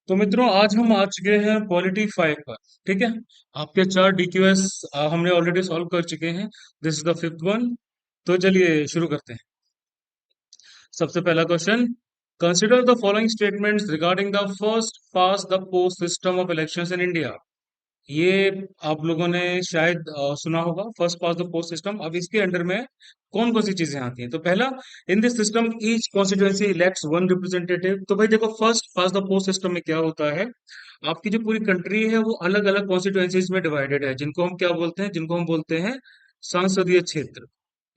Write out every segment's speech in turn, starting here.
तो मित्रों, आज हम आ चुके हैं पॉलिटी 5 पर। ठीक है। आपके चार डीक्यूएस हमने ऑलरेडी सॉल्व कर चुके हैं। This is the fifth one. तो चलिए शुरू करते हैं। सबसे पहला question, consider the following statements regarding the first pass the post system of elections in India. ये आप लोगों ने शायद सुना होगा, first pass the post system. अब इसके अंडर में कौन कौन सी चीजें आती हैं? तो पहला, in this system each constituency elects one representative. तो भाई देखो, first pass the post system में क्या होता है, आपकी जो पूरी कंट्री है वो अलग अलग कॉन्स्टिट्यूएंसीज में डिवाइडेड है, जिनको हम क्या बोलते हैं, जिनको हम बोलते हैं संसदीय क्षेत्र।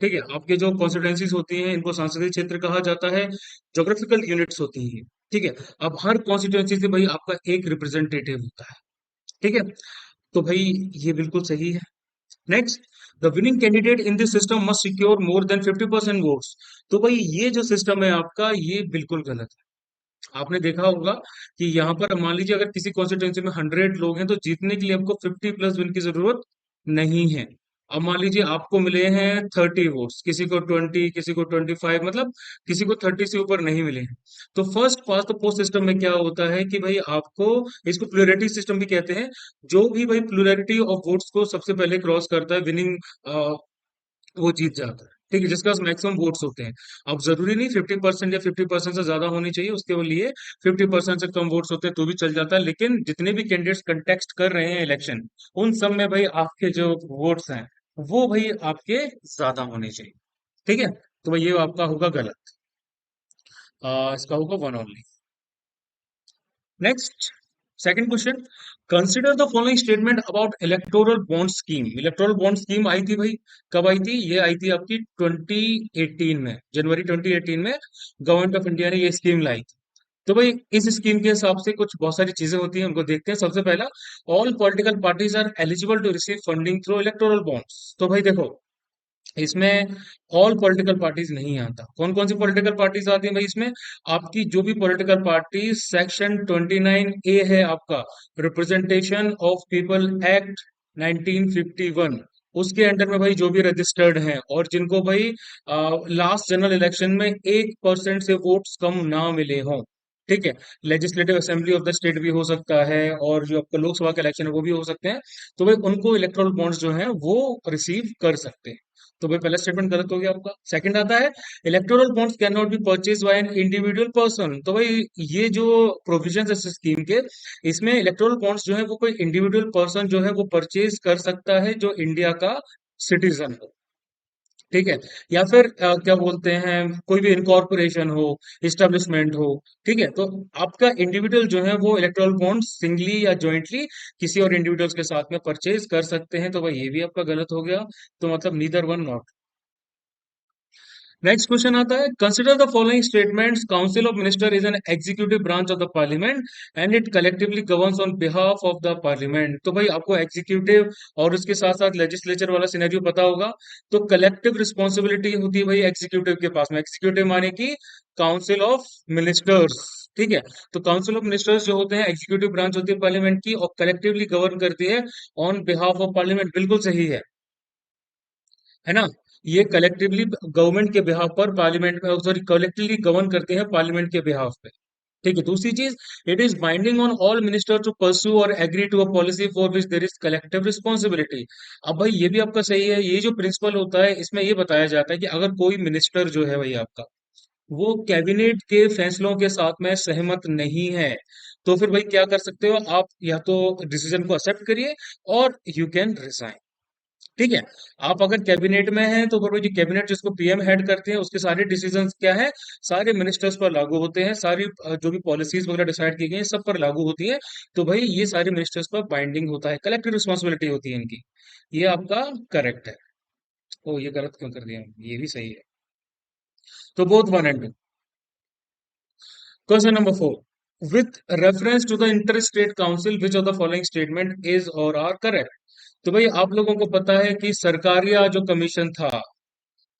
ठीक है। आपके जो कॉन्स्टिट्यूएंसीज होती हैं इनको संसदीय क्षेत्र कहा जाता है। जोग्राफिकल यूनिट्स होती हैं। ठीक है। अब हर कॉन्स्टिट्यूएंसी से भाई आपका एक रिप्रेजेंटेटिव होता है। ठीक है। तो भाई ये बिल्कुल सही है। Next, the winning candidate in this system must secure more than 50% votes. तो भाई ये जो सिस्टम है आपका, ये बिल्कुल गलत है। आपने देखा होगा कि यहाँ पर मान लीजिए अगर किसी कॉन्स्टिट्यूंसी में 100 लोग हैं तो जीतने के लिए आपको 50+ विन की जरूरत नहीं है। अब मान लीजिए आपको मिले हैं 30 वोट्स, किसी को 20, किसी को 25, मतलब किसी को 30 से ऊपर नहीं मिले हैं। तो first pass the post system में क्या होता है कि भाई आपको, इसको प्लूरिटी सिस्टम भी कहते हैं, जो भी भाई प्लूरिटी ऑफ वोट्स को सबसे पहले क्रॉस करता है, विनिंग वो जीत जाता है। ठीक है, जिसके पास मैक्सिमम वोट्स होते हैं। अब जरूरी नहीं 50% या 50% से ज्यादा होनी चाहिए, उसके लिए 50% से कम वोट्स होते हैं तो भी चल जाता है। लेकिन जितने भी कैंडिडेट्स कंटेस्ट कर रहे हैं इलेक्शन, उन सब में भाई आपके जो वोट्स हैं वो भाई आपके ज्यादा होने चाहिए। ठीक है। तो भाई ये आपका होगा गलत। इसका होगा one only. Next, second question, consider the following statement about electoral bond scheme. Electoral bond scheme आई थी भाई, कब आई थी? ये आई थी आपकी 2018 में, जनवरी 2018 में गवर्नमेंट ऑफ इंडिया ने ये स्कीम लाई थी। तो भाई इस स्कीम के हिसाब से कुछ बहुत सारी चीजें होती हैं, उनको देखते हैं। सबसे पहला, all political parties are eligible to receive funding through electoral bonds. तो भाई देखो, इसमें ऑल पॉलिटिकल पार्टीज नहीं आता। कौन कौन सी पॉलिटिकल पार्टीज आती हैं भाई इसमें? आपकी जो भी पॉलिटिकल पार्टी सेक्शन 29A है आपका, रिप्रेजेंटेशन ऑफ पीपल एक्ट 1951, उसके अंडर में भाई जो भी रजिस्टर्ड हैं और जिनको भाई लास्ट जनरल इलेक्शन में 1% से वोट्स कम ना मिले हों। ठीक है। Legislative assembly of the state भी हो सकता है, और जो आपका लोकसभा का इलेक्शन है वो भी हो सकते हैं। तो भाई उनको इलेक्टोरल बॉन्ड्स जो हैं वो रिसीव कर सकते हैं। तो भाई पहला स्टेटमेंट गलत हो गया आपका। सेकंड आता है, electoral bonds can not B purchase by an individual person. तो भाई ये जो प्रोविजन है स्कीम के, इसमें इलेक्टोरल बॉन्ड्स जो है वो कोई इंडिविजुअल पर्सन जो है वो परचेज कर सकता है जो इंडिया का सिटीजन हो। ठीक है। या फिर क्या बोलते हैं, कोई भी इनकॉर्पोरेशन हो, इस्टेब्लिशमेंट हो। ठीक है। तो आपका इंडिविजुअल जो है वो इलेक्टोरल बॉन्ड सिंगली या जॉइंटली किसी और इंडिविजुअल्स के साथ में परचेज कर सकते हैं। तो भाई ये भी आपका गलत हो गया। तो मतलब neither one not. Next question आता है, consider the following statements, council of minister is an executive branch of the parliament and it collectively governs on behalf of the parliament. तो भाई आपको एग्जीक्यूटिव और उसके साथ साथ लेजिस्लेचर वाला सिनेरियो पता होगा। तो कलेक्टिव रिस्पॉन्सिबिलिटी होती है भाई एग्जीक्यूटिव के पास में। एग्जीक्यूटिव माने कि काउंसिल ऑफ मिनिस्टर्स। ठीक है। तो काउंसिल ऑफ मिनिस्टर्स जो होते हैं एग्जीक्यूटिव ब्रांच होती है पार्लियामेंट की, और कलेक्टिवली गवर्न करती है ऑन बिहाफ ऑफ पार्लियामेंट। बिल्कुल सही है ना? ये कलेक्टिवली गवर्नमेंट के बिहाफ पर पार्लियामेंट में, सॉरी, कलेक्टिवली गवर्न करते हैं पार्लियामेंट के बिहाफ पे। ठीक है। दूसरी चीज, it is binding on all minister to pursue और agree to a policy for which there is collective responsibility. अब भाई ये भी आपका सही है। ये जो प्रिंसिपल होता है इसमें ये बताया जाता है कि अगर कोई मिनिस्टर जो है भाई आपका, वो कैबिनेट के फैसलों के साथ में सहमत नहीं है, तो फिर भाई क्या कर सकते हो आप? या तो डिसीजन को एक्सेप्ट करिए, और यू कैन रिजाइन। ठीक है। आप अगर कैबिनेट में हैं तो फिर वो जो कैबिनेट जिसको पीएम हेड करते हैं उसके सारे डिसीजंस क्या है, सारे मिनिस्टर्स पर लागू होते हैं। सारी जो भी पॉलिसीज वगैरह डिसाइड की गई हैं सब पर लागू होती है। तो भाई ये सारे मिनिस्टर्स पर बाइंडिंग होता है, कलेक्टिव रिस्पॉन्सिबिलिटी होती है इनकी। ये आपका करेक्ट है। ओ, ये गलत क्यों कर दिया? ये भी सही है। तो both one and two. Question number 4, with reference to the inter state council which of the following statement is और आर करेक्ट। तो भाई आप लोगों को पता है कि सरकारिया जो कमीशन था,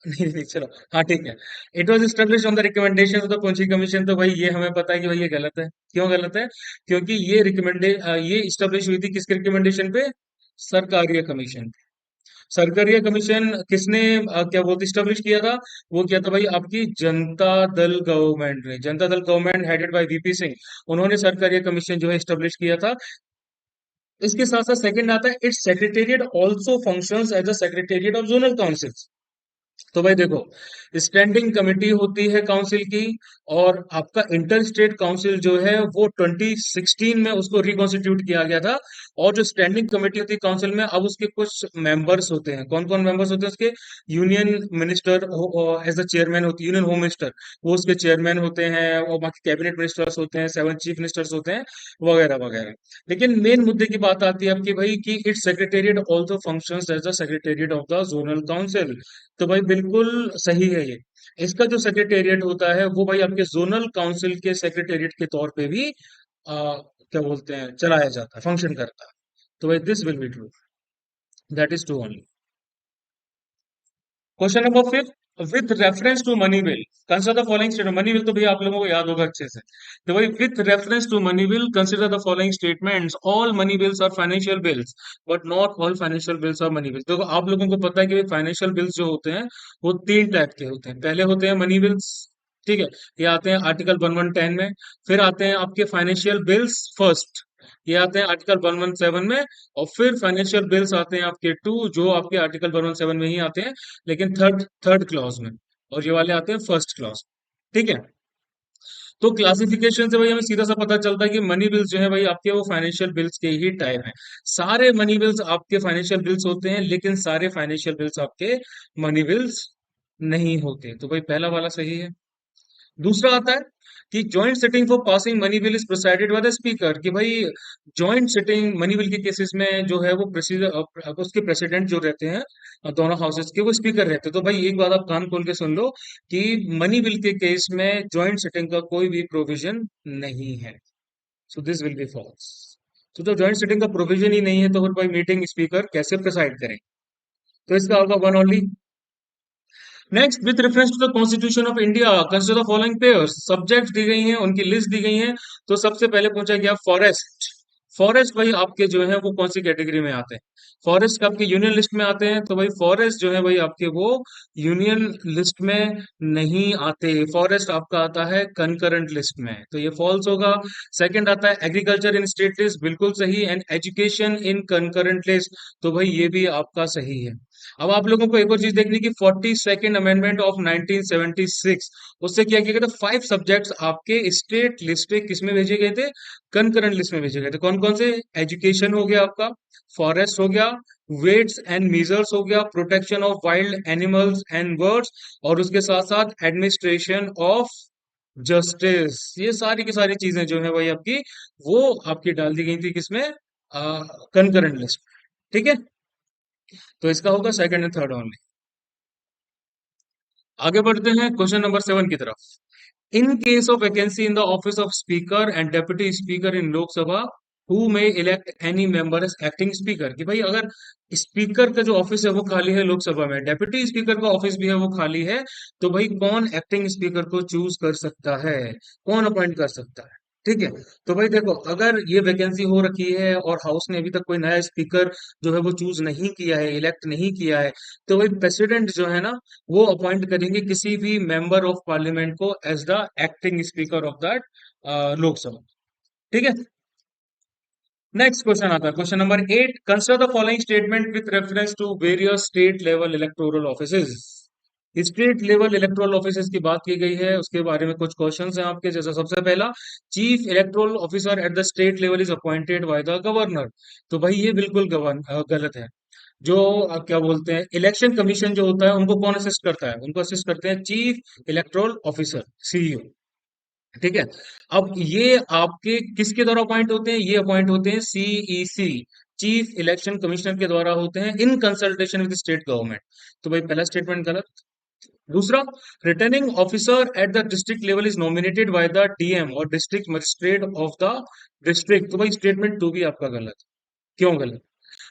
नहीं नहीं चलो, हाँ ठीक है, it was establish on the recommendation of the Punchhi commission. तो भाई ये हमें पता है कि भाई ये गलत है। क्यों गलत है? क्योंकि ये ये स्टेब्लिश हुई थी किसके रिकमेंडेशन पे? सरकारिया कमीशन। सरकारीय कमीशन किसने क्या बोलते स्टेब्लिश किया था? वो किया था भाई आपकी जनता दल गवर्नमेंट ने। Janata Dal government headed by VP Singh, उन्होंने सरकारीय कमीशन जो है स्टेब्लिश किया था। इसके साथ साथ सेकंड आता है, its secretariat also functions as a secretariat of zonal council. तो भाई देखो, स्टैंडिंग कमेटी होती है काउंसिल की, और आपका इंटर स्टेट काउंसिल जो है वो 2016 में उसको रिकॉन्स्टिट्यूट किया गया था। और जो स्टैंडिंग कमेटी होती है काउंसिल में, अब उसके कुछ मेंबर्स होते हैं। कौन कौन मेंबर्स होते हैं उसके? Union minister as the chairman होती है, यूनियन होम मिनिस्टर वो उसके चेयरमैन होते हैं, और बाकी कैबिनेट मिनिस्टर्स होते हैं, 7 चीफ मिनिस्टर्स होते हैं, वगैरह वगैरह। लेकिन मेन मुद्दे की बात आती है आपकी भाई कि its secretariat also functions as the secretariat of the zonal council. तो भाई बिल्कुल सही है ये। इसका जो सेक्रेटेरिएट होता है वो भाई आपके जोनल काउंसिल के सेक्रेटेरिएट के तौर पे भी क्या बोलते हैं चलाया जाता है, फंक्शन करता है। तो भाई this will be true, that is true only. Question number 5, with reference to money bill consider the following statement. Money bill तो भैया आप लोगों को याद होगा अच्छे से। तो भाई with reference to money bill consider the following statements, all money bills are financial bills but not all financial bills are money bills. देखो आप लोगों को पता है कि फाइनेंशियल बिल्स जो होते हैं वो 3 टाइप के होते हैं। पहले होते हैं मनी बिल्स, ठीक है, ये आते हैं आर्टिकल 1110 में। फिर आते हैं आपके फाइनेंशियल बिल्स फर्स्ट, ये आते हैं आर्टिकल 117 में। और फिर फाइनेंशियल बिल्स आते हैं आपके टू, जो आपके आर्टिकल 117 में ही आते हैं, लेकिन थर्ड थर्ड क्लॉज में। और ये वाले आते हैं फर्स्ट क्लॉज, ठीक है। तो क्लासिफिकेशन से भाई हमें सीधा सा पता चलता है कि मनी बिल्स जो है भाई आपके वो फाइनेंशियल बिल्स के ही टाइप हैं। सारे मनी बिल्स आपके फाइनेंशियल बिल्स होते हैं, लेकिन सारे फाइनेंशियल बिल्स आपके मनी बिल्स नहीं होते। तो भाई पहला वाला सही है। दूसरा आता है कि joint sitting for passing money bill is presided by the speaker. कि भाई जॉइंट सिटिंग मनी बिल के केसेस में जो है वो उसके प्रेसिडेंट जो रहते हैं दोनों हाउसेस के, वो स्पीकर रहते हैं। तो भाई एक बात आप कान खोल के सुन लो कि मनी बिल के केस में जॉइंट सिटिंग का कोई भी प्रोविजन नहीं है। So this will be false. तो जब जॉइंट सिटिंग का प्रोविजन ही नहीं है तो फिर भाई मीटिंग स्पीकर कैसे प्रिसाइड करें? तो इसका होगा one only. Next, with reference to the constitution of India consider the following pairs. Subject दी गई हैं, उनकी लिस्ट दी गई है। तो सबसे पहले पूछा गया फॉरेस्ट। फॉरेस्ट भाई आपके जो है वो कौन सी कैटेगरी में आते हैं? फॉरेस्ट आपके यूनियन लिस्ट में आते हैं। तो भाई फॉरेस्ट जो है भाई आपके वो यूनियन लिस्ट में नहीं आते। फॉरेस्ट आपका आता है कंकरेंट लिस्ट में, तो ये फॉल्स होगा। सेकंड आता है एग्रीकल्चर इन स्टेट लिस्ट, बिल्कुल सही। And education in concurrent list, तो भाई ये भी आपका सही है। अब आप लोगों को एक और चीज देखनी कि 42nd अमेंडमेंट ऑफ 1976, उससे क्या किया गया था, 5 सब्जेक्ट्स आपके स्टेट लिस्ट पे किस में भेजे गए थे? कंकरेंट लिस्ट में भेजे गए थे। कौन कौन से? एजुकेशन हो गया आपका, फॉरेस्ट हो गया, वेट्स एंड मीजर्स हो गया, protection of wild animals and birds, और उसके साथ साथ एडमिनिस्ट्रेशन ऑफ जस्टिस। ये सारी की सारी चीजें जो है भाई आपकी वो आपकी डाल दी गई थी किसमें? कंकरेंट लिस्ट, ठीक है। तो इसका होगा सेकंड एंड थर्ड ओनली। आगे बढ़ते हैं क्वेश्चन नंबर 7 की तरफ। In case of vacancy in the office of speaker and deputy speaker in Lok Sabha, who may elect any member as acting speaker. कि भाई अगर स्पीकर का जो ऑफिस है वो खाली है लोकसभा में, डेप्यूटी स्पीकर का ऑफिस भी है वो खाली है, तो भाई कौन एक्टिंग स्पीकर को चूज कर सकता है, कौन अपॉइंट कर सकता है? ठीक है। तो भाई देखो, अगर ये वैकेंसी हो रखी है और हाउस ने अभी तक कोई नया स्पीकर जो है वो चूज नहीं किया है, इलेक्ट नहीं किया है, तो भाई प्रेसिडेंट जो है ना वो अपॉइंट करेंगे किसी भी मेंबर ऑफ पार्लियामेंट को as the acting speaker of that Lok Sabha, ठीक है। नेक्स्ट क्वेश्चन आता है question number 8, consider the following statement with reference to various state level electoral offices. State level electoral offices की बात की गई है, उसके बारे में कुछ क्वेश्चंस हैं आपके। जैसे सबसे पहला, chief electoral officer at the state level is appointed by the governor. तो भाई ये बिल्कुल गलत है। जो क्या बोलते हैं इलेक्शन कमीशन जो होता है उनको कौन असिस्ट करता है? उनको असिस्ट करते हैं चीफ इलेक्टोरल ऑफिसर, सीईओ, ठीक है। अब ये आपके किसके द्वारा अपॉइंट होते हैं? ये अपॉइंट होते हैं सीईसी, चीफ इलेक्शन कमिश्नर के द्वारा होते हैं, in consultation with state government. तो भाई पहला स्टेटमेंट गलत। दूसरा, returning officer at the district level is nominated by the DM और district magistrate of the district. तो भाई स्टेटमेंट टू भी आपका गलत। क्यों गलत?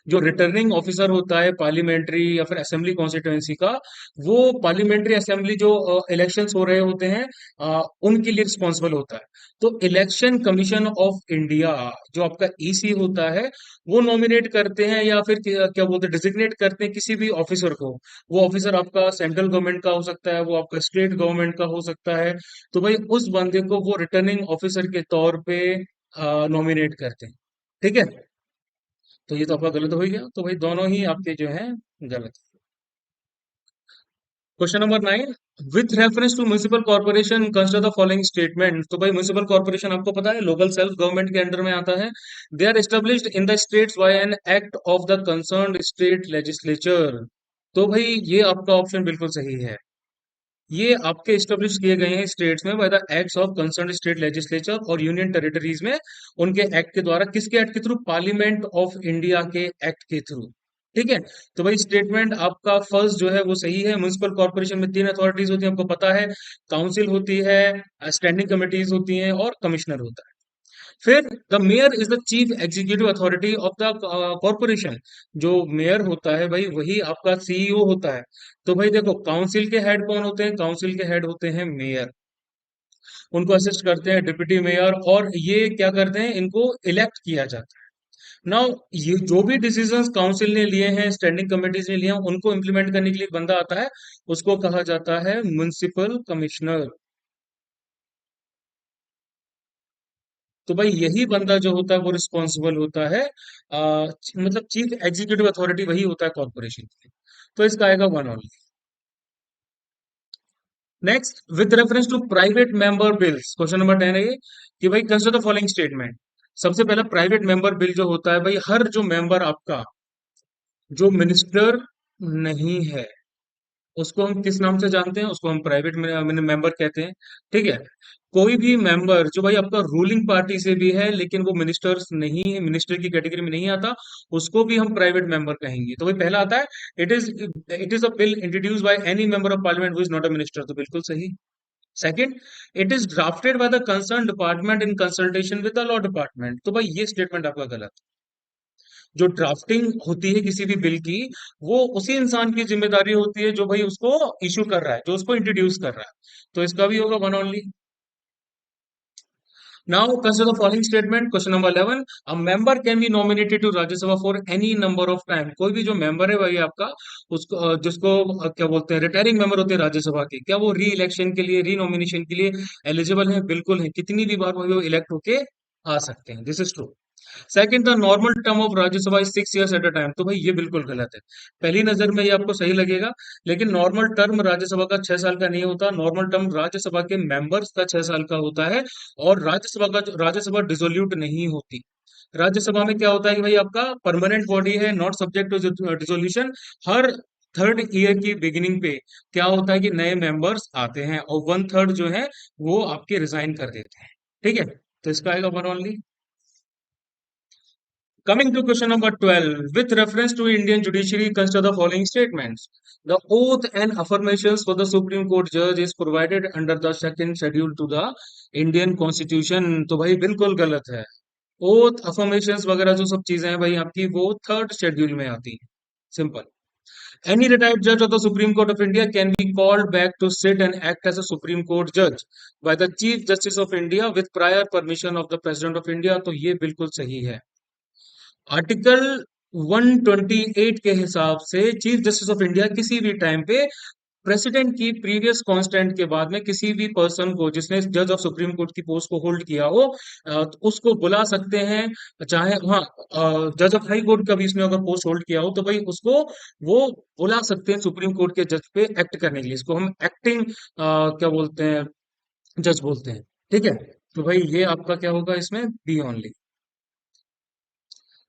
जो रिटर्निंग ऑफिसर होता है पार्लियामेंट्री या फिर असेंबली कॉन्स्टिट्यूएंसी का, वो पार्लियामेंट्री असेंबली जो इलेक्शंस हो रहे होते हैं, उनके लिए रिस्पॉन्सिबल होता है। तो इलेक्शन कमीशन ऑफ इंडिया जो आपका ईसी होता है, वो नॉमिनेट करते हैं या फिर क्या क्या बोलते हैं, डिजिग्नेट करते हैं किसी भी ऑफिसर को। वो ऑफिसर आपका सेंट्रल गवर्नमेंट का हो सकता है, वो आपका स्टेट गवर्नमेंट का हो सकता है। तो भाई उस बंदे को वो रिटर्निंग ऑफिसर के तौर पे नॉमिनेट करते हैं। ठीक है, तो ये तो आपका गलत हो ही गया, तो भाई दोनों ही आपके जो है गलत। Question number 9, with reference to municipal corporation consider the following statement. तो भाई म्युनिसिपल कॉर्पोरेशन आपको पता है लोकल सेल्फ गवर्नमेंट के अंडर में आता है। They are established in the states by an act of the concerned state legislature. तो भाई ये आपका ऑप्शन बिल्कुल सही है। ये आपके स्टेब्लिश किए गए हैं स्टेट्स में by the acts of concerned state legislature और यूनियन टेरिटरीज में उनके एक्ट के द्वारा। किसके एक्ट के थ्रू? पार्लियामेंट ऑफ इंडिया के एक्ट के थ्रू। ठीक है, तो भाई स्टेटमेंट आपका फर्स्ट जो है वो सही है। म्युनिसिपल कॉर्पोरेशन में तीन अथॉरिटीज होती है, आपको पता है। काउंसिल होती है, स्टैंडिंग कमिटीज होती हैं और कमिश्नर होता है। फिर the mayor is the chief executive authority of the corporation. जो मेयर होता है भाई वही आपका सीईओ होता है। तो भाई देखो, काउंसिल के हेड कौन होते हैं? काउंसिल के हेड होते हैं मेयर। उनको असिस्ट करते हैं डिप्टी मेयर, और ये क्या करते हैं, इनको इलेक्ट किया जाता है। नाउ ये जो भी डिसीजंस काउंसिल ने लिए हैं, स्टैंडिंग कमेटीज ने लिए हैं, उनको इम्प्लीमेंट करने के लिए एक बंदा आता है, उसको कहा जाता है म्युनिसिपल कमिश्नर। तो भाई यही बंदा जो होता है वो रिस्पॉन्सिबल होता है, मतलब चीफ एग्जीक्यूटिव अथॉरिटी वही होता है कॉर्पोरेशन की। तो इसका आएगा one only. Next, with reference to private member bills, question number 10 है ये, कि भाई कंसिडर द फॉलोइंग स्टेटमेंट। सबसे पहला प्राइवेट मेंबर बिल जो होता है भाई, हर जो मेंबर आपका जो मिनिस्टर नहीं है, उसको हम किस नाम से जानते हैं? उसको हम प्राइवेट मेंबर कहते हैं। ठीक है, कोई भी मेंबर जो भाई आपका रूलिंग पार्टी से भी है लेकिन वो मिनिस्टर्स नहीं है, मिनिस्टर की कैटेगरी में नहीं आता, उसको भी हम प्राइवेट मेंबर कहेंगे। तो भाई पहला आता है, it is a bill introduce by any member of parliament who is not a minister. तो बिल्कुल सही। Second, it is drafted by the concern department in consultation with the law department. तो भाई ये स्टेटमेंट आपका गलत। जो ड्राफ्टिंग होती है किसी भी बिल की, वो उसी इंसान की जिम्मेदारी होती है जो भाई उसको इशू कर रहा है, जो उसको इंट्रोड्यूस कर रहा है। तो इसका भी होगा one only. Now consider the following statement, question number 11, a member can be nominated to Rajya Sabha for any number of time. कोई भी जो मेंबर है भाई आपका, उसको जिसको क्या बोलते हैं, रिटायरिंग मेंबर होते हैं राज्यसभा के, क्या वो री इलेक्शन के लिए, री नॉमिनेशन के लिए एलिजिबल है? बिल्कुल है, कितनी भी बार वो इलेक्ट होके आ सकते हैं। This is true. Second, the normal term of Rajya Sabha is 6 years at a time. तो भाई ये बिल्कुल गलत है। पहली नजर में ये आपको सही लगेगा, लेकिन नॉर्मल टर्म राज्यसभा का 6 साल का नहीं होता। नॉर्मल टर्म राज्यसभा के मेंबर्स का 6 साल का होता है। और राज्यसभा डिसोल्यूट नहीं होती। राज्यसभा में क्या होता है कि भाई आपका परमानेंट बॉडी है, नॉट सब्जेक्ट टू डिसोल्यूशन। हर थर्ड ईयर की बिगिनिंग पे क्या होता है कि नए मेंबर्स आते हैं और वन थर्ड जो है वो आपके रिजाइन कर देते हैं। ठीक है, तो इसका आएगा one only. Coming to question number 12, with reference to Indian judiciary, consider the following statements. The oath and affirmations for the Supreme Court judge is provided under the second schedule to the Indian Constitution. तो भाई बिल्कुल गलत है। Oath affirmations वगैरह जो सब चीजें हैं भाई आपकी, वो थर्ड शेड्यूल में आती है। Simple. Any retired judge of the Supreme Court of India can be called back to sit and act as a Supreme Court judge by the Chief Justice of India with prior permission of the President of India। तो ये बिल्कुल सही है। Article 128 के हिसाब से chief justice of India किसी भी टाइम पे प्रेसिडेंट की प्रीवियस कांस्टेंट के बाद में किसी भी पर्सन को जिसने जज ऑफ सुप्रीम कोर्ट की पोस्ट को होल्ड किया हो, तो उसको बुला सकते हैं। चाहे हाँ, जज ऑफ हाई कोर्ट का भी इसने अगर पोस्ट होल्ड किया हो तो भाई उसको वो बुला सकते हैं सुप्रीम कोर्ट के जज पे एक्ट करने के लिए। इसको हम एक्टिंग क्या बोलते हैं, जज बोलते हैं। ठीक है, तो भाई ये आपका क्या होगा इसमें, बी ओनली।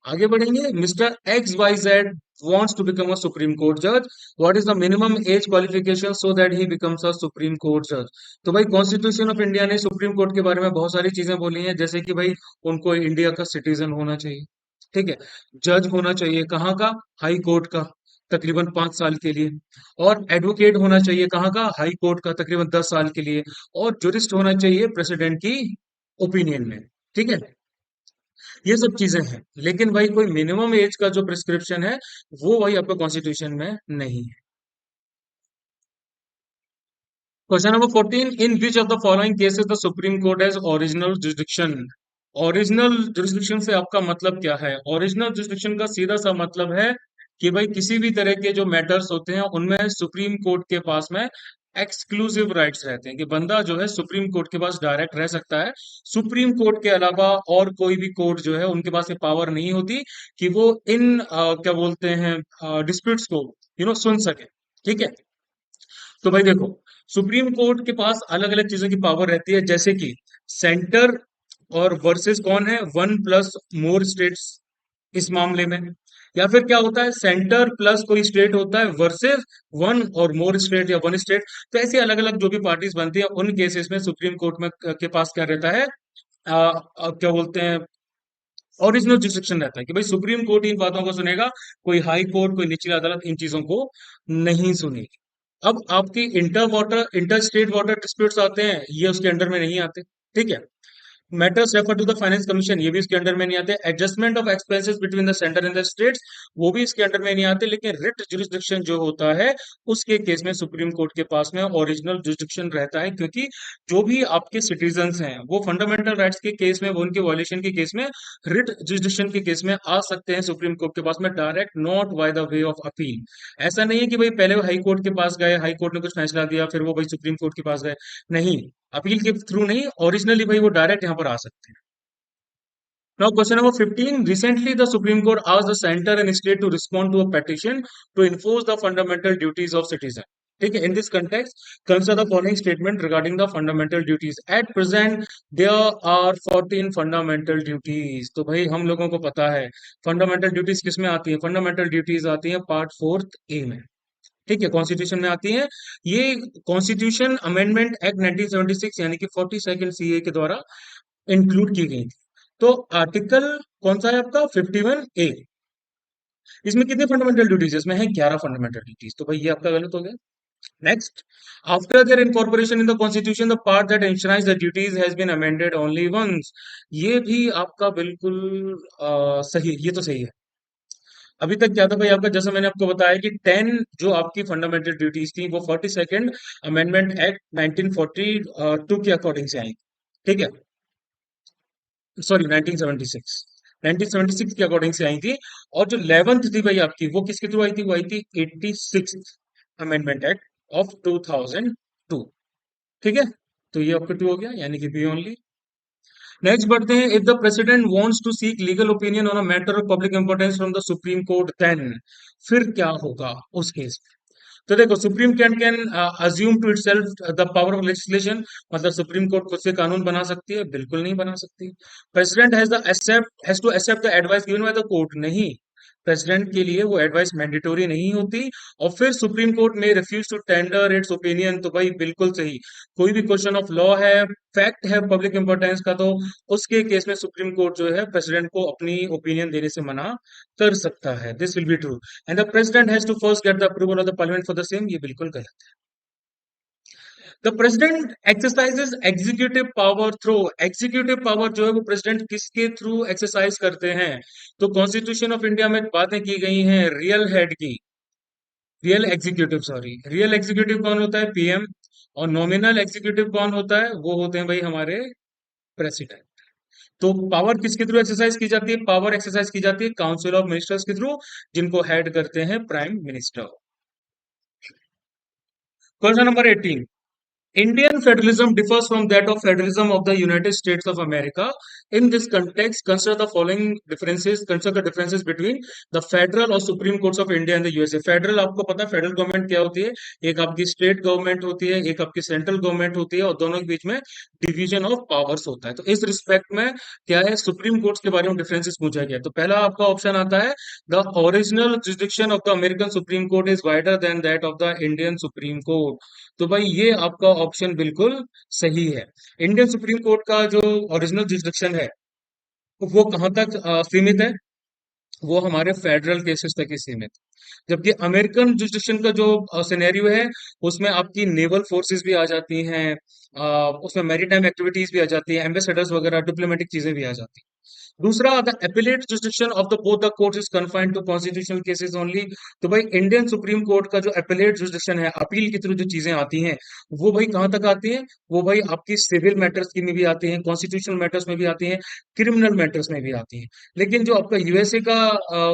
आगे बढ़ेंगे। Mister X Y Z wants to become a Supreme Court judge. What is the minimum age qualification so that he becomes a Supreme Court judge? तो भाई कॉन्स्टिट्यूशन ऑफ इंडिया ने सुप्रीम कोर्ट के बारे में बहुत सारी चीजें बोली हैं, जैसे कि भाई उनको इंडिया का सिटीजन होना चाहिए। ठीक है, जज होना चाहिए कहाँ का, हाई कोर्ट का, तकरीबन 5 साल के लिए। और एडवोकेट होना चाहिए कहाँ का, हाई कोर्ट का, तकरीबन 10 साल के लिए। और जुरिस्ट होना चाहिए प्रेसिडेंट की ओपिनियन में। ठीक है, ये सब चीजें हैं, लेकिन भाई कोई मिनिमम एज का जो प्रिस्क्रिप्शन है वो भाई आपका कॉन्स्टिट्यूशन में नहीं है। Question number 14, in which of the following cases the supreme court has original jurisdiction. Original jurisdiction से आपका मतलब क्या है? ओरिजिनल जुरिस्डिक्शन का सीधा सा मतलब है कि भाई किसी भी तरह के जो मैटर्स होते हैं उनमें सुप्रीम कोर्ट के पास में एक्सक्लूसिव राइट्स रहते हैं, कि बंदा जो है सुप्रीम कोर्ट के पास डायरेक्ट रह सकता है। सुप्रीम कोर्ट के अलावा और कोई भी कोर्ट जो है उनके पास ये पावर नहीं होती कि वो इन क्या बोलते हैं डिस्प्यूट्स को सुन सके। ठीक है, तो भाई देखो, सुप्रीम कोर्ट के पास अलग अलग चीजों की पावर रहती है, जैसे कि सेंटर और वर्सेस कौन है, वन प्लस मोर स्टेट्स इस मामले में। या फिर क्या होता है, सेंटर प्लस कोई स्टेट होता है वर्सेस वन और मोर स्टेट या वन स्टेट। तो ऐसे अलग अलग जो भी पार्टीज बनती है उन केसेस में सुप्रीम कोर्ट में के पास क्या रहता है, क्या बोलते हैं, ओरिजिनल जुरिस्डिक्शन रहता है, कि भाई सुप्रीम कोर्ट इन बातों को सुनेगा, कोई हाई कोर्ट कोई निचली अदालत इन चीजों को नहीं सुनेगी। अब आपकी इंटर स्टेट वाटर डिस्प्यूट्स आते हैं, ये उसके अंडर में नहीं आते। ठीक है, matters refer to the finance commission, ये भी इसके अंडर में नहीं आते। Adjustment of expenses between the centre and the states, वो भी इसके अंडर में नहीं आते। लेकिन रिट जुरिस्डिक्शन जो होता है उसके केस में सुप्रीम कोर्ट के पास में ओरिजिनल जुरिस्डिक्शन रहता है, क्योंकि जो भी आपके सिटीजन्स हैं वो फंडामेंटल राइट्स के केस में, वो उनके वॉयलेशन के केस में रिट जुरिस्डिक्शन के केस में आ सकते हैं सुप्रीम कोर्ट के पास में direct, not by the way of appeal. ऐसा नहीं है कि भाई पहले वो हाई कोर्ट के पास गए, हाई कोर्ट ने कुछ फैसला दिया, फिर वो भाई सुप्रीम कोर्ट के पास गए। नहीं, अपील के थ्रू नहीं, ओरिजिनली भाई वो डायरेक्ट यहाँ पर आ सकते हैं। Now, question number 15. Recently, the Supreme Court asked the center and state to respond to a petition to enforce the fundamental duties of citizen. ठीक है, in this context, consider the following statement regarding the fundamental duties. At present, there are 14 fundamental duties. तो भाई हम लोगों को पता है fundamental duties किस में आती है? Fundamental duties आती है पार्ट 4 ए में। ठीक है, कॉन्स्टिट्यूशन में आती है। ये कॉन्स्टिट्यूशन अमेंडमेंट एक्ट 1976 यानी कि 42nd सीए के द्वारा इंक्लूड की गई थी। तो आर्टिकल कौन सा है आपका, 51 ए। इसमें कितने फंडामेंटल ड्यूटीज है? इसमें है 11 फंडामेंटल ड्यूटीज, तो भाई ये आपका गलत हो गया। Next, after their incorporation in the constitution the part that enshrines the duties has been amended only once. ये भी आपका बिल्कुल सही, ये तो सही है। अभी तक क्या था भाई आपका, जैसा मैंने आपको बताया कि 10 जो आपकी फंडामेंटल ड्यूटीज थी वो 42nd अमेंडमेंट एक्ट 1942 के अकॉर्डिंग से आई। ठीक है, सॉरी 1976, 1976 के अकॉर्डिंग से आई थी। और जो 11th थी भाई आपकी, वो किसके थ्रू आई थी? वो आई थी 86th अमेंडमेंट एक्ट ऑफ 2002। ठीक है, तो ये आपका 2 हो गया, यानी कि बी ओनली। नेक्स्ट बढ़ते हैं, if the president wants to seek legal opinion on a matter of public importance from the supreme court, then फिर क्या होगा उस केस? तो देखो, supreme can can assume to itself the power of legislation, मतलब सुप्रीम कोर्ट खुद से कानून बना सकती है? बिल्कुल नहीं बना सकती। President has to accept the advice given by the court, नहीं, प्रेसिडेंट के लिए वो एडवाइस मैंडेटोरी नहीं होती। और फिर सुप्रीम कोर्ट में refuse to tender its opinion, तो भाई बिल्कुल सही। कोई भी क्वेश्चन ऑफ लॉ है, फैक्ट है पब्लिक इंपॉर्टेंस का, तो उसके केस में सुप्रीम कोर्ट जो है प्रेसिडेंट को अपनी ओपिनियन देने से मना कर सकता है। This will be true. And the president has to first get the approval of the parliament for the same, ये बिल्कुल गलत। The president exercises executive power through, executive power जो है वो प्रेसिडेंट किसके थ्रू एक्सरसाइज करते हैं? तो कॉन्स्टिट्यूशन ऑफ इंडिया में बातें की गई हैं रियल हेड की, real executive, sorry, real executive कौन होता है? पीएम। और नॉमिनल एग्जीक्यूटिव कौन होता है? वो होते हैं भाई हमारे प्रेसिडेंट। तो पावर किसके थ्रू एक्सरसाइज की जाती है? पावर एक्सरसाइज की जाती है काउंसिल ऑफ मिनिस्टर्स के थ्रू, जिनको हेड करते हैं prime minister. Question number 18, Indian federalism differs from that of federalism of the United States of America. In this context, consider the following differences. Consider the differences between the federal और supreme courts of India and the USA. Federal आपको पता है federal government क्या होती है? एक आपकी state government होती है, एक आपकी सेंट्रल गवर्नमेंट होती है, और दोनों के बीच में डिवीजन ऑफ पावर्स होता है। तो इस रिस्पेक्ट में क्या है, सुप्रीम कोर्ट्स के बारे में डिफरेंसेस पूछा गया। तो पहला आपका ऑप्शन आता है, the original jurisdiction of the American supreme court is wider than that of the Indian supreme court. तो भाई ये आपका ऑप्शन बिल्कुल सही है। इंडियन सुप्रीम कोर्ट का जो ओरिजिनल जुरिस्डिक्शन है वो कहाँ तक सीमित है? वो हमारे फेडरल केसेस तक ही सीमित। जबकि अमेरिकन जुरिस्डिक्शन का जो सिनेरियो है उसमें आपकी नेवल फोर्सेस भी आ जाती हैं, उसमें मैरीटाइम एक्टिविटीज भी आ जाती है, एम्बेसडर्स वगैरह डिप्लोमेटिक चीजें भी आ जाती हैं। दूसरा, the appellate jurisdiction of the both the courts is confined to constitutional cases only. तो भाई इंडियन सुप्रीम कोर्ट का जो एपिलेट जुरिस्डिक्शन है, अपील के थ्रू जो चीजें आती हैं, वो भाई कहाँ तक आती हैं? वो भाई आपकी सिविल मैटर्स की में भी आती हैं, कॉन्स्टिट्यूशनल मैटर्स में भी आती हैं, क्रिमिनल मैटर्स में भी आती हैं। लेकिन जो आपका यूएसए का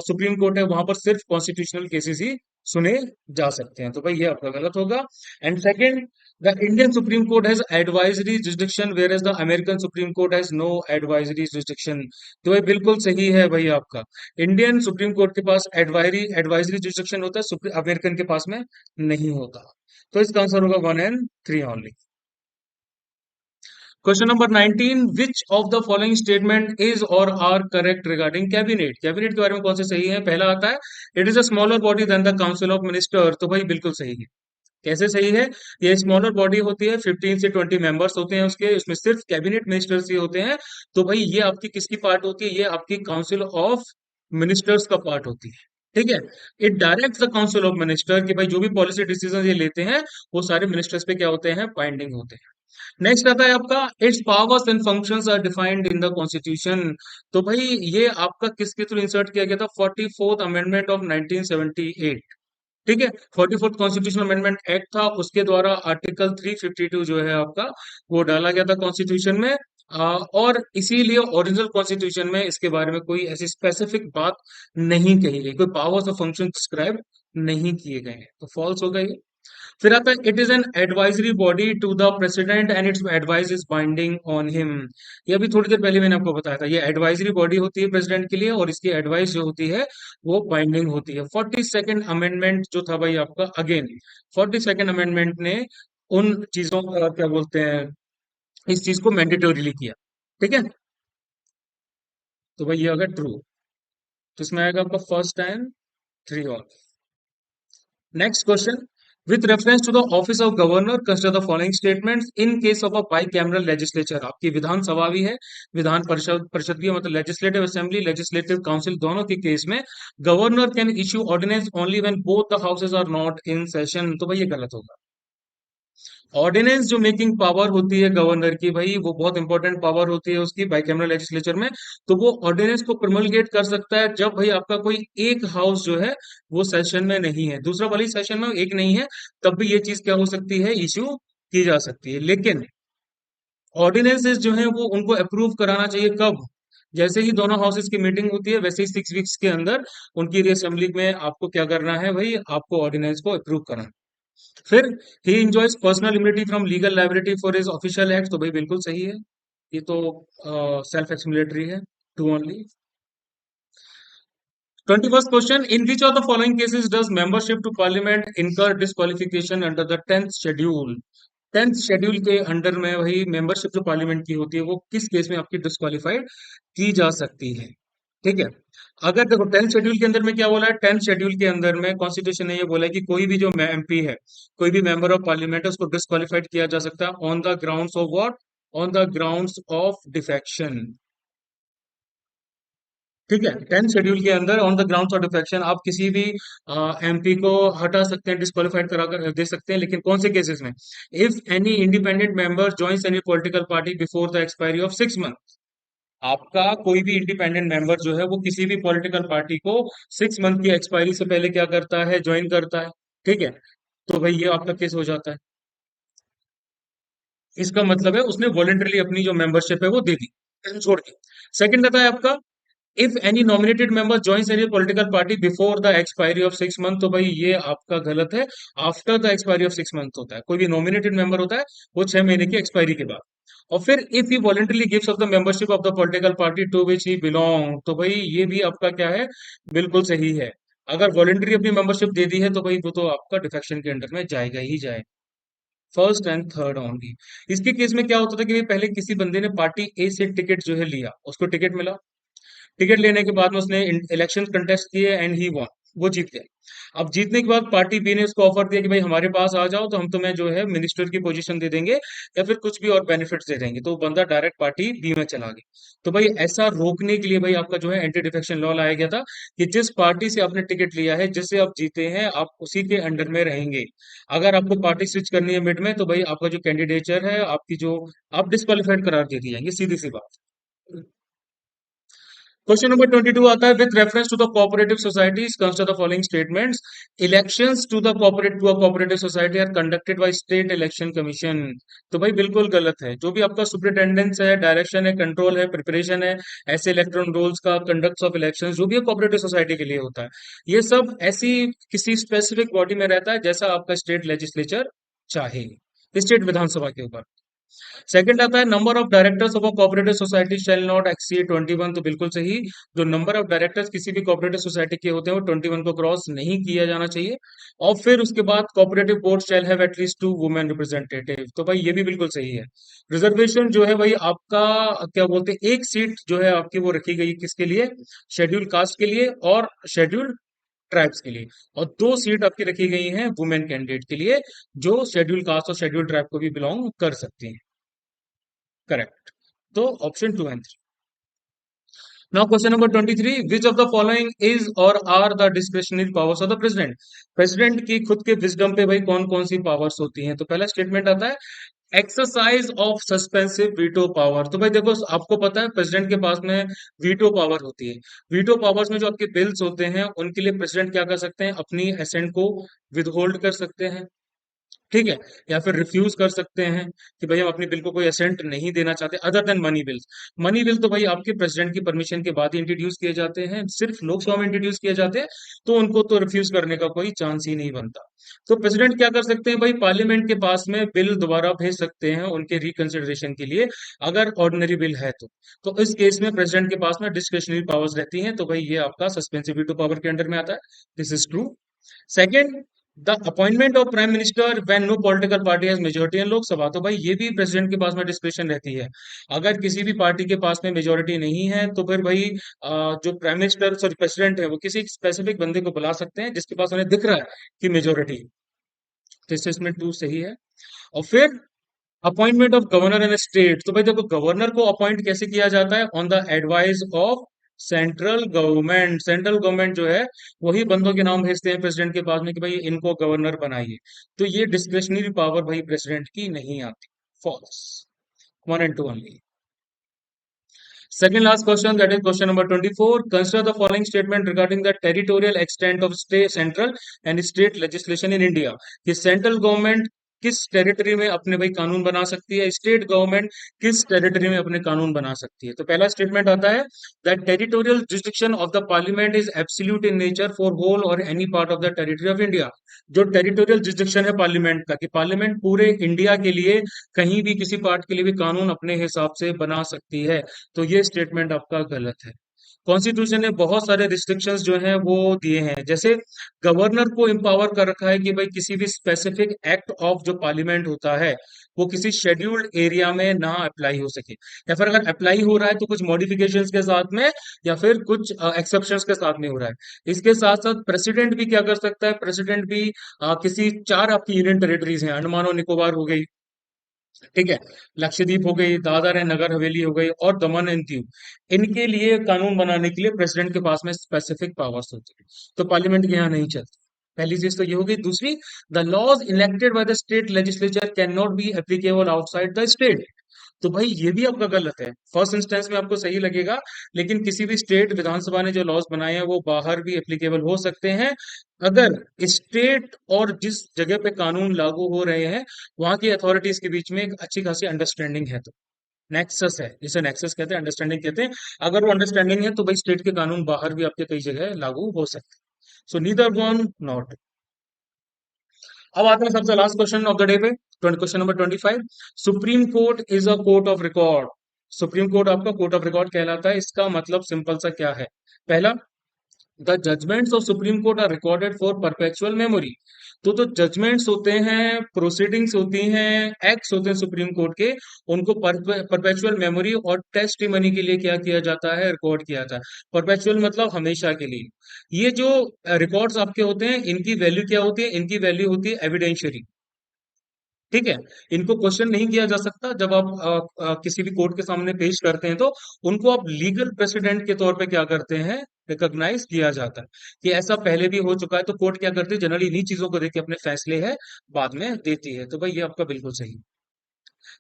सुप्रीम कोर्ट है, वहां पर सिर्फ कॉन्स्टिट्यूशनल केसेस ही सुने जा सकते हैं। तो भाई ये आपका गलत होगा। And second, the Indian Supreme Court has advisory jurisdiction, whereas the American Supreme Court has no advisory jurisdiction। तो ये बिल्कुल सही है भाई आपका। इंडियन सुप्रीम कोर्ट के पास एडवाइजरी जुरिस्डिक्शन होता है, अमेरिकन के पास में नहीं होता। तो इसका आंसर होगा 1 and 3 only. Question number 19, which of the following statement is और are correct regarding cabinet? Cabinet के बारे में कौन से सही है? पहला आता है, it is a smaller body than the council of minister. तो भाई बिल्कुल सही है। कैसे सही है? ये स्मॉलर बॉडी होती है, 15 से 20 मेंबर्स होते हैं उसके, उसमें सिर्फ कैबिनेट मिनिस्टर्स ही होते हैं। तो भाई ये आपकी किसकी पार्ट होती है? ये आपकी काउंसिल ऑफ मिनिस्टर्स का पार्ट होती है। ठीक है। It direct the council of minister कि भाई जो भी पॉलिसी डिसीजन ये लेते हैं, वो सारे मिनिस्टर्स पे क्या होते हैं? बाइंडिंग होते हैं। नेक्स्ट आता है आपका, its powers and functions are defined in the constitution. तो भाई ये आपका किसके थ्रू इंसर्ट किया गया था? 44th amendment of 1978। ठीक है। 44th कॉन्स्टिट्यूशन अमेंडमेंट एक्ट था, उसके द्वारा आर्टिकल 352 जो है आपका, वो डाला गया था कॉन्स्टिट्यूशन में। और इसीलिए ओरिजिनल कॉन्स्टिट्यूशन में इसके बारे में कोई ऐसी स्पेसिफिक बात नहीं कही गई, कोई पावर्स और फंक्शन डिस्क्राइब नहीं किए गए हैं। तो फॉल्स हो गई। फिर आता है, it is an advisory body to the president and its advice is binding on him. ये अभी थोड़ी देर पहले मैंने आपको बताया था, ये एडवाइजरी बॉडी होती है प्रेसिडेंट के लिए, और इसकी एडवाइस जो होती है वो बाइंडिंग होती है। 42nd अमेंडमेंट जो था भाई आपका, अगेन 42nd अमेंडमेंट ने उन चीजों का क्या बोलते हैं, इस चीज को मैंडेटोरीली किया। ठीक है। तो भाई ये अगर ट्रू, तो इसमें आएगा आपका फर्स्ट एंड 3 और। Next question. With reference to the office of governor, consider the following statements in case of a bicameral legislature। आपकी विधानसभा भी है, विधान परिषद परिषद भी है, मतलब लेजिस्लेटिव असेंबली, लेजिस्लेटिव काउंसिल, दोनों के केस में governor can issue ordinance only when both the houses are not in session. तो भाई ये गलत होगा। ऑर्डिनेंस जो मेकिंग पावर होती है गवर्नर की, भाई वो बहुत इंपॉर्टेंट पावर होती है उसकी बाइकैमरल लेजिस्लेचर में। तो वो ऑर्डिनेंस को प्रोमलगेट कर सकता है जब भाई आपका कोई एक हाउस जो है वो सेशन में नहीं है, दूसरा वाली सेशन में एक नहीं है, तब भी ये चीज क्या हो सकती है? इश्यू की जा सकती है। लेकिन ऑर्डिनेंसेस जो है वो उनको अप्रूव कराना चाहिए कब? जैसे ही दोनों हाउसेस की मीटिंग होती है, वैसे ही 6 वीक्स के अंदर उनकी असेंबली में आपको क्या करना है भाई? आपको ऑर्डिनेंस को अप्रूव करना। फिर, he enjoys personal immunity from legal liability for his official act. तो भाई बिल्कुल सही है। ये तो सेल्फ एक्सप्लेनेटरी है। Two only. 21st question, in which of the following cases does membership to parliament incur disqualification under the 10th schedule? 10th schedule के under में वही मेंबरशिप जो पार्लियामेंट की होती है, वो किस केस में आपकी डिस्क्वालीफाइड की जा सकती है? ठीक है। अगर देखो 10th शेड्यूल के अंदर में क्या बोला है, 10th शेड्यूल के अंदर में कॉन्स्टिट्यूशन ने ये बोला है कि कोई भी जो एमपी है, कोई भी मेंबर ऑफ पार्लियामेंट है, उसको डिस्क्वालीफाइड किया जा सकता है on the grounds of what? On the grounds of defection. ठीक है। 10th शेड्यूल के अंदर on the grounds of defection आप किसी भी एमपी को हटा सकते हैं, डिस्क्वालीफाइड करा कर दे सकते हैं, लेकिन कौन से केसेस में? If any independent member joins any political party before the expiry of 6 month. आपका कोई भी इंडिपेंडेंट मेंबर जो है वो किसी भी पॉलिटिकल पार्टी को 6 मंथ की एक्सपायरी से पहले क्या करता है? ज्वाइन करता है। ठीक है। तो भाई ये आपका केस हो जाता है। इसका मतलब है उसने वॉलेंटरली अपनी जो मेंबरशिप है वो दे दी, छोड़ दी। सेकंड आता है आपका, if any nominated member joins any political party before the expiry of 6 month. तो भाई ये आपका गलत है। After the expiry of 6 month होता है। कोई भी नॉमिनेटेड मेंबर होता है वो 6 महीने की एक्सपायरी के बाद। और फिर if he voluntarily gives off the membership of the political party to which he belong. तो भाई ये भी आपका क्या है? बिल्कुल सही है। अगर वॉलेंटरी अपनी मेंबरशिप दे दी है तो भाई वो तो आपका डिफेक्शन के अंडर में जाएगा ही जाएगा। First and third only. इसके केस में क्या होता था कि भाई पहले किसी बंदे ने पार्टी ए से टिकट जो है लिया, उसको टिकट मिला। टिकट लेने के बाद में उसने इलेक्शन कंटेस्ट किए एंड ही वॉन, वो जीत गया। अब जीतने के बाद पार्टी बी ने उसको ऑफर दिया कि भाई हमारे पास आ जाओ, तो हम तुम्हें जो है मिनिस्टर की पोजीशन दे देंगे या फिर कुछ भी और बेनिफिट्स दे देंगे। तो वो बंदा डायरेक्ट पार्टी बी में चला गया। तो भाई ऐसा रोकने के लिए भाई आपका जो है एंटी डिफेक्शन लॉ लाया गया था कि जिस पार्टी से आपने टिकट लिया है, जिससे आप जीते हैं, आप उसी के अंडर में रहेंगे। अगर आपको पार्टी स्विच करनी है मिड में, तो भाई आपका जो कैंडिडेचर है, आपकी जो, आप डिस्क्वालीफाइड करार दे दिए जाएंगे, सीधी सी बात। क्वेश्चन नंबर 22 आता है, with reference to the cooperative societies consider the following statements. Elections to a cooperative society are conducted by state election commission. तो भाई बिल्कुल गलत है। जो भी आपका सुपरिटेंडेंस है, डायरेक्शन है, कंट्रोल है, प्रिपरेशन है, ऐसे इलेक्ट्रॉन रोल्स का, कंडक्ट ऑफ इलेक्शन, जो भी है कोऑपरेटिव सोसाइटी के लिए होता है, ये सब ऐसी किसी स्पेसिफिक बॉडी में रहता है जैसा आपका स्टेट लेजिस्लेचर चाहे, स्टेट विधानसभा के ऊपर। सेकंड आता है, number of directors of a cooperative society shall not exceed 21। तो बिल्कुल सही। जो नंबर ऑफ डायरेक्टर्स किसी भी कोऑपरेटिव सोसाइटी के होते हैं वो 21 को क्रॉस नहीं किया जाना चाहिए। और फिर उसके बाद cooperative board shall have at least 2 women representative. तो भाई ये भी बिल्कुल सही है। रिजर्वेशन जो है भाई आपका, क्या बोलते हैं, एक सीट जो है आपकी वो रखी गई किसके लिए? शेड्यूल कास्ट के लिए और शेड्यूल ट्राइब्स के लिए। और 2 सीट आपकी रखी गई हैं वुमेन कैंडिडेट के लिए, जो शेड्यूल कास्ट और शेड्यूल ट्राइब को भी बिलोंग कर सकती हैं। करेक्ट। तो option 2 and 3। Now question number 23, which of the following is और are the discretionary powers of the president. President की खुद के विजडम पे भाई कौन कौन सी पावर्स होती हैं? तो पहला स्टेटमेंट आता है, exercise of suspensive veto power. तो भाई देखो, आपको पता है प्रेसिडेंट के पास में वीटो पावर होती है। वीटो पावर्स में जो आपके बिल्स होते हैं उनके लिए प्रेसिडेंट क्या कर सकते हैं? अपनी असेंट को विदहोल्ड कर सकते हैं, ठीक है, या फिर रिफ्यूज कर सकते हैं कि भाई हम अपने बिल को कोई असेंट नहीं देना चाहते, other than money bills. Money bill तो भाई आपके प्रेसिडेंट की परमिशन के बाद ही इंट्रोड्यूस किए जाते हैं, सिर्फ लोकसभा में इंट्रोड्यूस किए जाते हैं, तो उनको तो रिफ्यूज करने का कोई चांस ही नहीं बनता। तो प्रेसिडेंट क्या कर सकते हैं भाई? पार्लियामेंट के पास में बिल दोबारा भेज सकते हैं उनके रिकंसिडरेशन के लिए, अगर ऑर्डिनरी बिल है तो इस केस में प्रेसिडेंट के पास में डिस्क्रिशनरी पावर्स रहती हैं। तो भाई ये आपका सस्पेंसिव वीटो पावर के अंडर में आता है। This is true. Second, the appointment of prime minister when no political party has majority in Lok Sabha. तो भाई ये भी प्रेसिडेंट के पास में डिस्क्रिप्शन रहती है। अगर किसी भी पार्टी के पास में मेजोरिटी नहीं है तो फिर भाई जो प्राइम मिनिस्टर सॉरी प्रेसिडेंट है वो किसी स्पेसिफिक बंदे को बुला सकते हैं जिसके पास उन्हें दिख रहा है कि मेजोरिटी। तो इसमें 2 सही है। और फिर appointment of governor in state. तो भाई देखो, गवर्नर को अपॉइंट कैसे किया जाता है? On the advice of central government. Central government जो है वही बंदों के नाम भेजते हैं प्रेसिडेंट के पास में कि भाई इनको गवर्नर बनाइए। तो ये डिस्क्रिशनरी पावर भाई प्रेसिडेंट की नहीं आती। False. 1 and 2 only. Second last question, that is question number 24. Consider the following statement regarding the territorial extent of state, central and state legislation in India. कि सेंट्रल गवर्नमेंट किस territory में अपने भाई कानून बना सकती है, स्टेट गवर्नमेंट किस टेरिटरी में अपने कानून बना सकती है। तो पहला स्टेटमेंट आता है, that territorial jurisdiction of the parliament is absolute in nature for whole और any part of the territory of India. जो टेरिटोरियल जुरिस्डिक्शन है पार्लियामेंट का, कि पार्लियामेंट पूरे इंडिया के लिए कहीं भी किसी पार्ट के लिए भी कानून अपने हिसाब से बना सकती है। तो ये स्टेटमेंट आपका गलत है। कॉन्स्टिट्यूशन ने बहुत सारे रिस्ट्रिक्शंस जो हैं वो दिए हैं, जैसे गवर्नर को एम्पावर कर रखा है कि भाई किसी भी स्पेसिफिक एक्ट ऑफ जो पार्लियामेंट होता है वो किसी शेड्यूल्ड एरिया में ना अप्लाई हो सके, या फिर अगर अप्लाई हो रहा है तो कुछ मॉडिफिकेशंस के साथ में, या फिर कुछ एक्सेप्शंस के साथ में हो रहा है। इसके साथ साथ प्रेसिडेंट भी क्या कर सकता है? प्रेसिडेंट भी किसी 4 आपकी यूनियन टेरिटरीज हैं, अंडमान और निकोबार हो गई, ठीक है, लक्षद्वीप हो गई, दादर एंड नगर हवेली हो गई, और दमन एंड दीव, इनके लिए कानून बनाने के लिए प्रेसिडेंट के पास में स्पेसिफिक पावर्स होती है। तो पार्लियामेंट के यहाँ नहीं चलती। पहली चीज तो ये हो गई। दूसरी, the laws elected by the state legislature can not be applicable outside the state. तो भाई ये भी आपका गलत है। फर्स्ट इंस्टेंस में आपको सही लगेगा, लेकिन किसी भी स्टेट विधानसभा ने जो लॉज बनाए हैं वो बाहर भी एप्लीकेबल हो सकते हैं, अगर स्टेट और जिस जगह पे कानून लागू हो रहे हैं वहां की अथॉरिटीज के बीच में एक अच्छी खासी अंडरस्टैंडिंग है। तो नेक्सस है, जिसे नेक्सस कहते हैं, अंडरस्टैंडिंग कहते हैं। अगर वो अंडरस्टैंडिंग है तो भाई स्टेट के कानून बाहर भी आपके कई जगह लागू हो सकते हैं। So neither one not. अब आते हैं सबसे last question of the day पे, question number 25। Supreme court is a court of record. Supreme court आपका कोर्ट ऑफ रिकॉर्ड कहलाता है। इसका मतलब सिंपल सा क्या है? पहला, the judgments of supreme court are recorded for perpetual memory. तो जो जजमेंट्स होते हैं, प्रोसीडिंग्स होती हैं, एक्ट्स होते हैं सुप्रीम कोर्ट के, उनको परपेचुअल मेमोरी और टेस्टिमनी के लिए क्या किया जाता है? रिकॉर्ड किया जाता है। परपेचुअल मतलब हमेशा के लिए। ये जो रिकॉर्ड्स आपके होते हैं इनकी वैल्यू क्या होती है? इनकी वैल्यू होती है एविडेंशियरी, ठीक है। इनको क्वेश्चन नहीं किया जा सकता। जब आप किसी भी कोर्ट के सामने पेश करते हैं तो उनको आप लीगल प्रेसिडेंट के तौर पे क्या करते हैं? रिकॉग्नाइज किया जाता है कि ऐसा पहले भी हो चुका है। तो कोर्ट क्या करती है? जनरली इन्हीं चीजों को देख के अपने फैसले है बाद में देती है। तो भाई ये आपका बिल्कुल सही।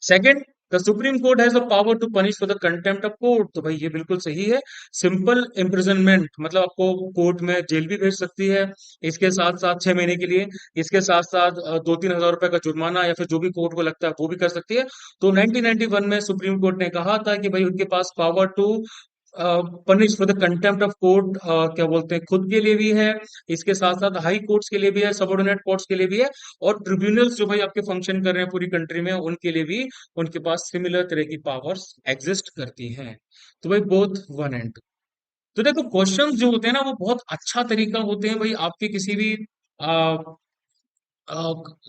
Second, the supreme court has the power to punish for the contempt of court. तो भाई ये बिल्कुल सही है। सिंपल इम्प्रिजनमेंट मतलब आपको कोर्ट में जेल भी भेज सकती है, इसके साथ साथ 6 महीने के लिए, इसके साथ साथ 2-3 हज़ार रुपए का जुर्माना या फिर जो भी कोर्ट को लगता है वो भी कर सकती है। तो 1991 में सुप्रीम कोर्ट ने कहा था कि भाई उनके पास power to punish for the contempt of court क्या बोलते हैं, खुद के लिए भी है, इसके साथ साथ हाई कोर्ट्स के लिए भी है, सबऑर्डिनेट कोर्ट्स के लिए भी है, और ट्रिब्यूनल्स जो भाई आपके फंक्शन कर रहे हैं पूरी कंट्री में उनके लिए भी उनके पास सिमिलर तरह की पावर्स एग्जिस्ट करती हैं। तो भाई बोथ वन एंड टू। तो देखो क्वेश्चंस जो होते हैं ना वो बहुत अच्छा तरीका होते हैं भाई आपके किसी भी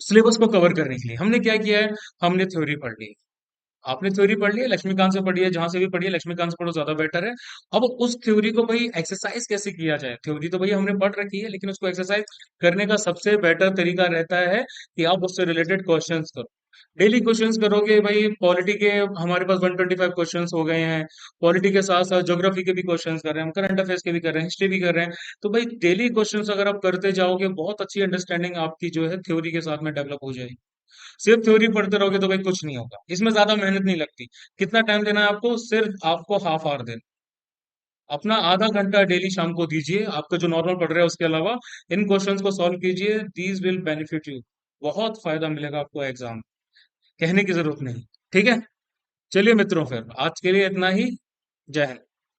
सिलेबस को कवर करने के लिए। हमने क्या किया है, हमने थ्योरी पढ़ ली, आपने थ्योरी पढ़ ली है, लक्ष्मीकांत से पढ़ी है, जहां से भी पढ़ी है लक्ष्मीकांत से पढ़ो ज्यादा बेटर है। अब उस थ्योरी को भाई एक्सरसाइज कैसे किया जाए, थ्योरी तो भाई हमने पढ़ रखी है लेकिन उसको एक्सरसाइज करने का सबसे बेटर तरीका रहता है कि आप उससे रिलेटेड क्वेश्चंस करो। डेली क्वेश्चंस करोगे भाई, पॉलिटी के हमारे पास 125 क्वेश्चंस हो गए हैं, पॉलिटी के साथ साथ ज्योग्राफी के भी क्वेश्चंस कर रहे हैं हम, करंट अफेयर्स के भी कर रहे हैं, हिस्ट्री भी कर रहे हैं। तो भाई डेली क्वेश्चंस अगर आप करते जाओगे बहुत अच्छी अंडरस्टैंडिंग आपकी जो है थ्योरी के साथ में डेवलप हो जाएगी। सिर्फ थ्योरी पढ़ते रहोगे तो भाई कुछ नहीं होगा, इसमें ज्यादा मेहनत नहीं लगती। कितना टाइम देना है आपको, सिर्फ आपको हाफ आवर देना, अपना आधा घंटा डेली शाम को दीजिए, आपका जो नॉर्मल पढ़ रहा है उसके अलावा इन क्वेश्चंस को सॉल्व कीजिए, दीज विल बेनिफिट यू। बहुत फायदा मिलेगा आपको एग्जाम, कहने की जरूरत नहीं। ठीक है, चलिए मित्रों फिर आज के लिए इतना ही। जय हिंद।